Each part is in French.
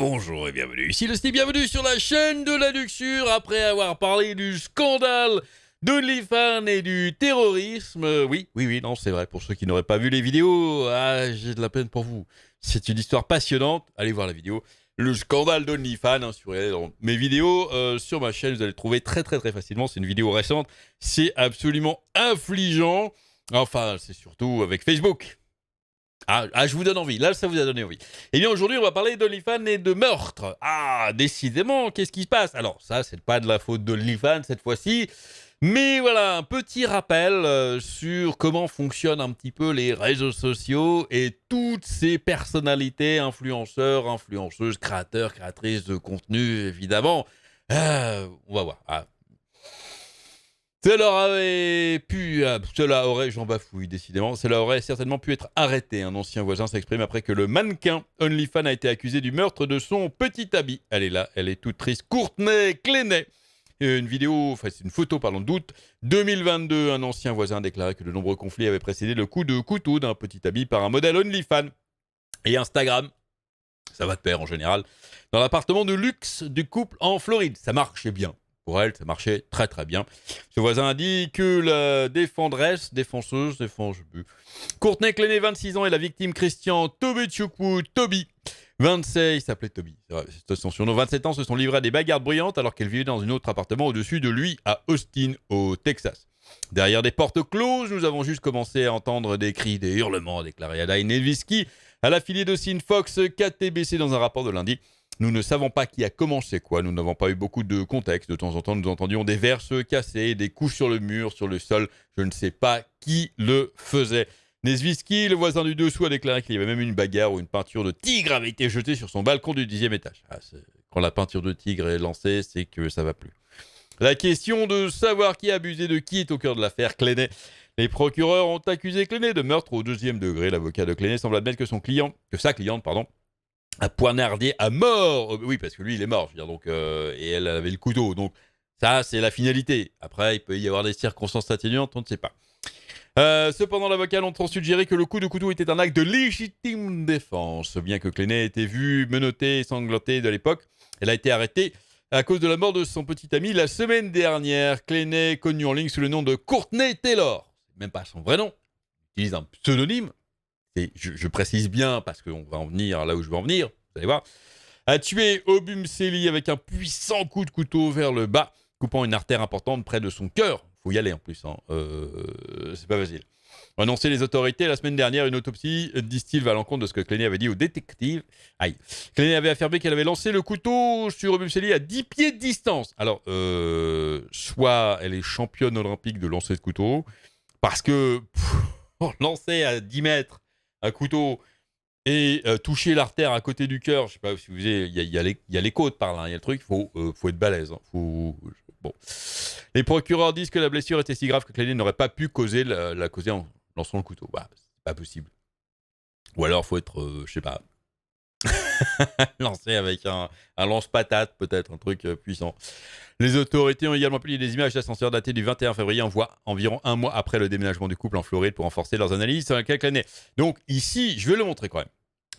Bonjour et bienvenue, ici le Steve, bienvenue sur la chaîne de la Luxure. Après avoir parlé du scandale d'OnlyFans et du terrorisme, oui, non, c'est vrai, pour ceux qui n'auraient pas vu les vidéos, j'ai de la peine pour vous. C'est une histoire passionnante, allez voir la vidéo. Le scandale d'OnlyFans, si vous regardez dans mes vidéos sur ma chaîne, vous allez le trouver très facilement, c'est une vidéo récente, c'est absolument affligeant. Enfin, c'est surtout avec Facebook. Je vous donne envie. Là, ça vous a donné envie. Eh bien, aujourd'hui, on va parler d'OnlyFans et de meurtre. Décidément, qu'est-ce qui se passe? Alors, ça, c'est pas de la faute d'OnlyFans cette fois-ci. Mais voilà, un petit rappel sur comment fonctionnent un petit peu les réseaux sociaux et toutes ces personnalités, influenceurs, influenceuses, créateurs, créatrices de contenu, évidemment. On va voir. J'en bafouille décidément, cela aurait certainement pu être arrêté. Un ancien voisin s'exprime après que le mannequin OnlyFans a été accusé du meurtre de son petit ami. Elle est là, elle est toute triste. Courtney Clenay. C'est une photo, d'août 2022. Un ancien voisin a déclaré que de nombreux conflits avaient précédé le coup de couteau d'un petit ami par un modèle OnlyFans. Et Instagram, ça va de pair en général, dans l'appartement de luxe du couple en Floride. Ça marchait bien. Pour elle, ça marchait très bien. Ce voisin a dit que la Courtney Clenay, 26 ans, et la victime Christian Toby, 27, il s'appelait Toby, c'est son surnom, 27 ans, se sont livrés à des bagarres bruyantes alors qu'elle vivait dans un autre appartement au-dessus de lui à Austin, au Texas. Derrière des portes closes, nous avons juste commencé à entendre des cris, des hurlements, a déclaré Ada Neviski à l'affiliée d'Austin Fox KTBC dans un rapport de lundi. Nous ne savons pas qui a commencé quoi, nous n'avons pas eu beaucoup de contexte. De temps en temps, nous entendions des verres se casser, des couches sur le mur, sur le sol. Je ne sais pas qui le faisait. Nesvisky, le voisin du dessous, a déclaré qu'il y avait même une bagarre où une peinture de tigre avait été jetée sur son balcon du 10e étage. Quand la peinture de tigre est lancée, c'est que ça va plus. La question de savoir qui a abusé de qui est au cœur de l'affaire Clenay. Les procureurs ont accusé Clenay de meurtre au 2e degré. L'avocat de Clenay semble admettre que sa cliente, a poignardé à mort. Oui, parce que lui, il est mort. Et elle avait le couteau. Donc, ça, c'est la finalité. Après, il peut y avoir des circonstances atténuantes, on ne sait pas. Cependant, l'avocat a longtemps suggéré que le coup de couteau était un acte de légitime défense. Bien que Clenay ait été vue menottée et sanglotée de l'époque, elle a été arrêtée à cause de la mort de son petit ami la semaine dernière. Clenay, connu en ligne sous le nom de Courtney Taylor. C'est même pas son vrai nom. Il utilise un pseudonyme. Et je précise bien parce qu'on va en venir là où je veux en venir, vous allez voir, a tué Obum Seli avec un puissant coup de couteau vers le bas, coupant une artère importante près de son cœur. Faut y aller en plus, c'est pas facile. Ont annoncé les autorités la semaine dernière, une autopsie, disent-ils, va à l'encontre de ce que Clenay avait dit au détective. Clenay avait affirmé qu'elle avait lancé le couteau sur Obum Seli à 10 pieds de distance. Alors, soit elle est championne olympique de lancer de couteau, parce que lancer à 10 mètres un couteau et toucher l'artère à côté du cœur, je sais pas si vous savez, il y a les côtes par là, il y a le truc, faut être balèze. Bon. Les procureurs disent que la blessure était si grave que Clenay n'aurait pas pu la causer en lançant le couteau. C'est pas possible. Ou alors faut être, je sais pas, lancé avec un lance-patate, peut-être, un truc puissant. Les autorités ont également publié des images d'ascenseurs datées du 21 février, environ un mois après le déménagement du couple en Floride pour renforcer leurs analyses sur laquelle Clenay. Donc ici, je vais le montrer quand même.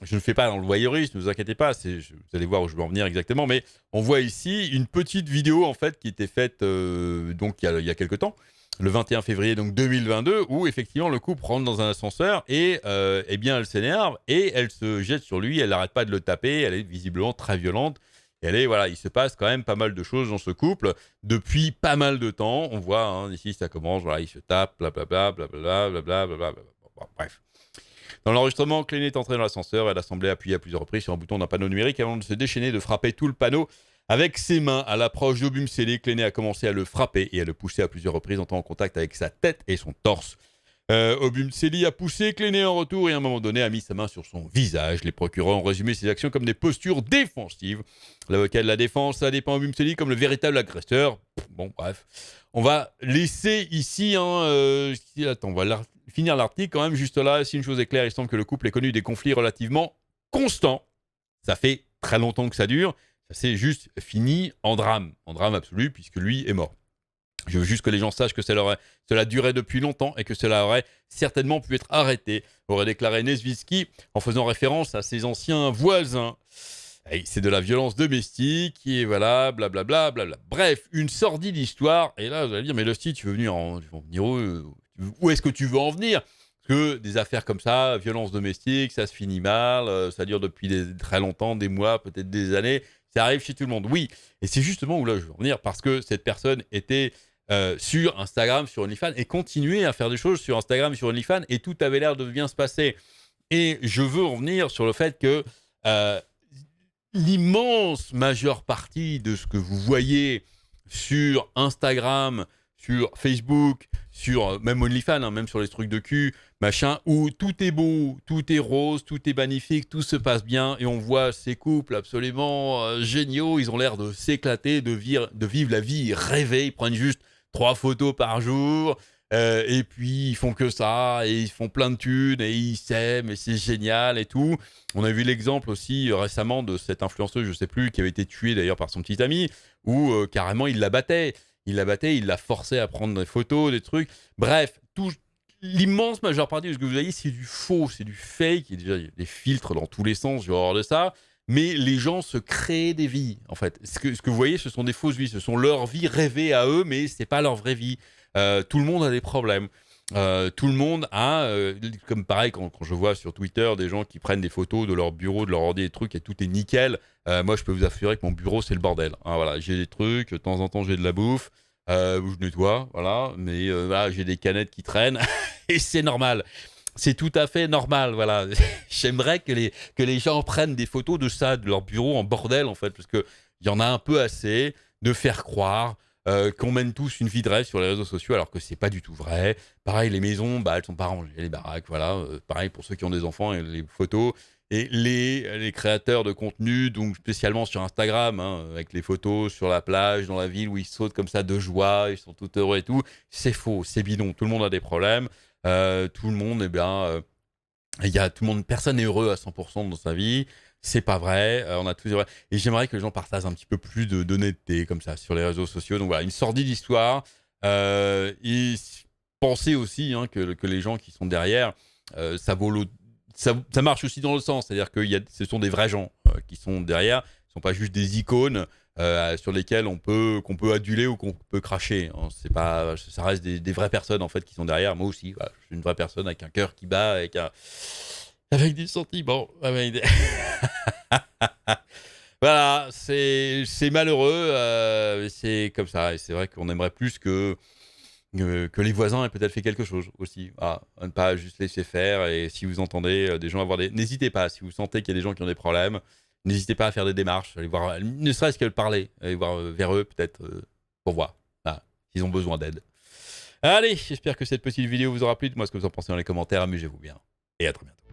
Je ne fais pas dans le voyeurisme, ne vous inquiétez pas, vous allez voir où je veux en venir exactement, mais on voit ici une petite vidéo en fait qui était faite donc il y a quelques temps, le 21 février donc 2022, où effectivement le couple rentre dans un ascenseur et eh bien elle s'énerve et elle se jette sur lui, elle n'arrête pas de le taper, elle est visiblement très violente. Il se passe quand même pas mal de choses dans ce couple depuis pas mal de temps. On voit ici ça commence, ils se tapent, blablabla, bref. Dans l'enregistrement, Clenay est entrée dans l'ascenseur. Elle a semblé appuyer à plusieurs reprises sur un bouton d'un panneau numérique avant de se déchaîner, de frapper tout le panneau avec ses mains. À l'approche d'Obum Seli, Clenay a commencé à le frapper et à le pousser à plusieurs reprises, entrant en contact avec sa tête et son torse. Obum Seli a poussé Clenay en retour et à un moment donné a mis sa main sur son visage. Les procureurs ont résumé ces actions comme des postures défensives. L'avocat de la défense a dépeint Obum Seli comme le véritable agresseur. Bref. On va laisser ici, on va finir l'article quand même juste là. Si une chose est claire, il semble que le couple ait connu des conflits relativement constants. Ça fait très longtemps que ça dure. Ça s'est juste fini en drame absolu puisque lui est mort. Je veux juste que les gens sachent que cela durait depuis longtemps et que cela aurait certainement pu être arrêté, aurait déclaré Nesvisky en faisant référence à ses anciens voisins. C'est de la violence domestique, et voilà, blablabla, blabla. Bref, une sordide histoire. Et là, vous allez dire, mais Lusty, tu veux venir où est-ce que tu veux en venir? Parce que des affaires comme ça, violence domestique, ça se finit mal, ça dure depuis très longtemps, des mois, peut-être des années. Ça arrive chez tout le monde, oui. Et c'est justement où là je veux en venir, parce que cette personne était sur Instagram, sur OnlyFans, et continuait à faire des choses sur Instagram, sur OnlyFans, et tout avait l'air de bien se passer. Et je veux en venir sur le fait que euh, l'immense majeure partie de ce que vous voyez sur Instagram, sur Facebook, sur même OnlyFans, hein, même sur les trucs de cul, machin, où tout est beau, tout est rose, tout est magnifique, tout se passe bien, et on voit ces couples absolument géniaux, ils ont l'air de s'éclater, de vivre la vie rêvée, ils prennent juste 3 photos par jour, et puis ils font que ça, et ils font plein de thunes, et ils s'aiment, et c'est génial et tout. On a vu l'exemple aussi récemment de cette influenceuse, je sais plus, qui avait été tuée d'ailleurs par son petit ami, où carrément il la battait. Il la forçait à prendre des photos, des trucs. Bref, l'immense majeure partie de ce que vous voyez, c'est du faux, c'est du fake. Il y a déjà des filtres dans tous les sens, genre de ça. Mais les gens se créent des vies, en fait. Ce que vous voyez, ce sont des fausses vies. Ce sont leurs vies rêvées à eux, mais c'est pas leur vraie vie. Tout le monde a des problèmes. Tout le monde a, comme pareil, quand je vois sur Twitter des gens qui prennent des photos de leur bureau, de leur ordi, des trucs, et tout est nickel. Moi, je peux vous assurer que mon bureau, c'est le bordel. Hein, voilà, j'ai des trucs, de temps en temps, j'ai de la bouffe, je nettoie, voilà, mais voilà, j'ai des canettes qui traînent, et c'est normal. C'est tout à fait normal, voilà. J'aimerais que les gens prennent des photos de ça, de leur bureau en bordel, en fait, parce qu'il y en a un peu assez de faire croire qu'on mène tous une vie de rêve sur les réseaux sociaux, alors que c'est pas du tout vrai. Pareil, les maisons, bah, elles sont pas rangées, les baraques, voilà. Pareil pour ceux qui ont des enfants et les photos. Et les créateurs de contenu, donc spécialement sur Instagram, hein, avec les photos sur la plage, dans la ville, où ils sautent comme ça de joie, ils sont tout heureux et tout, c'est faux, c'est bidon. Tout le monde a des problèmes. Tout le monde, eh bien, tout le monde, personne n'est heureux à 100% dans sa vie. C'est pas vrai. On a tous des... Et j'aimerais que les gens partagent un petit peu plus d'honnêteté comme ça sur les réseaux sociaux. Donc voilà, une sordide histoire. Et pensez aussi hein, que les gens qui sont derrière, ça vaut ça marche aussi dans l'autre sens. C'est-à-dire que ce sont des vrais gens qui sont derrière. Ce ne sont pas juste des icônes sur lesquelles qu'on peut aduler ou qu'on peut cracher. Hein. C'est pas, ça reste des vraies personnes en fait qui sont derrière. Moi aussi, voilà, je suis une vraie personne avec un cœur qui bat, avec des sentiments. Voilà, c'est malheureux, c'est comme ça. Et c'est vrai qu'on aimerait plus que les voisins aient peut-être fait quelque chose aussi. Voilà, ne pas juste laisser faire. Et si vous entendez des gens avoir des... N'hésitez pas, si vous sentez qu'il y a des gens qui ont des problèmes, n'hésitez pas à faire des démarches, aller voir, ne serait-ce qu'à le parler, aller voir vers eux peut-être pour voir s'ils ont besoin d'aide. Allez, j'espère que cette petite vidéo vous aura plu. Dites-moi ce que vous en pensez dans les commentaires. Amusez-vous bien. Et à très bientôt.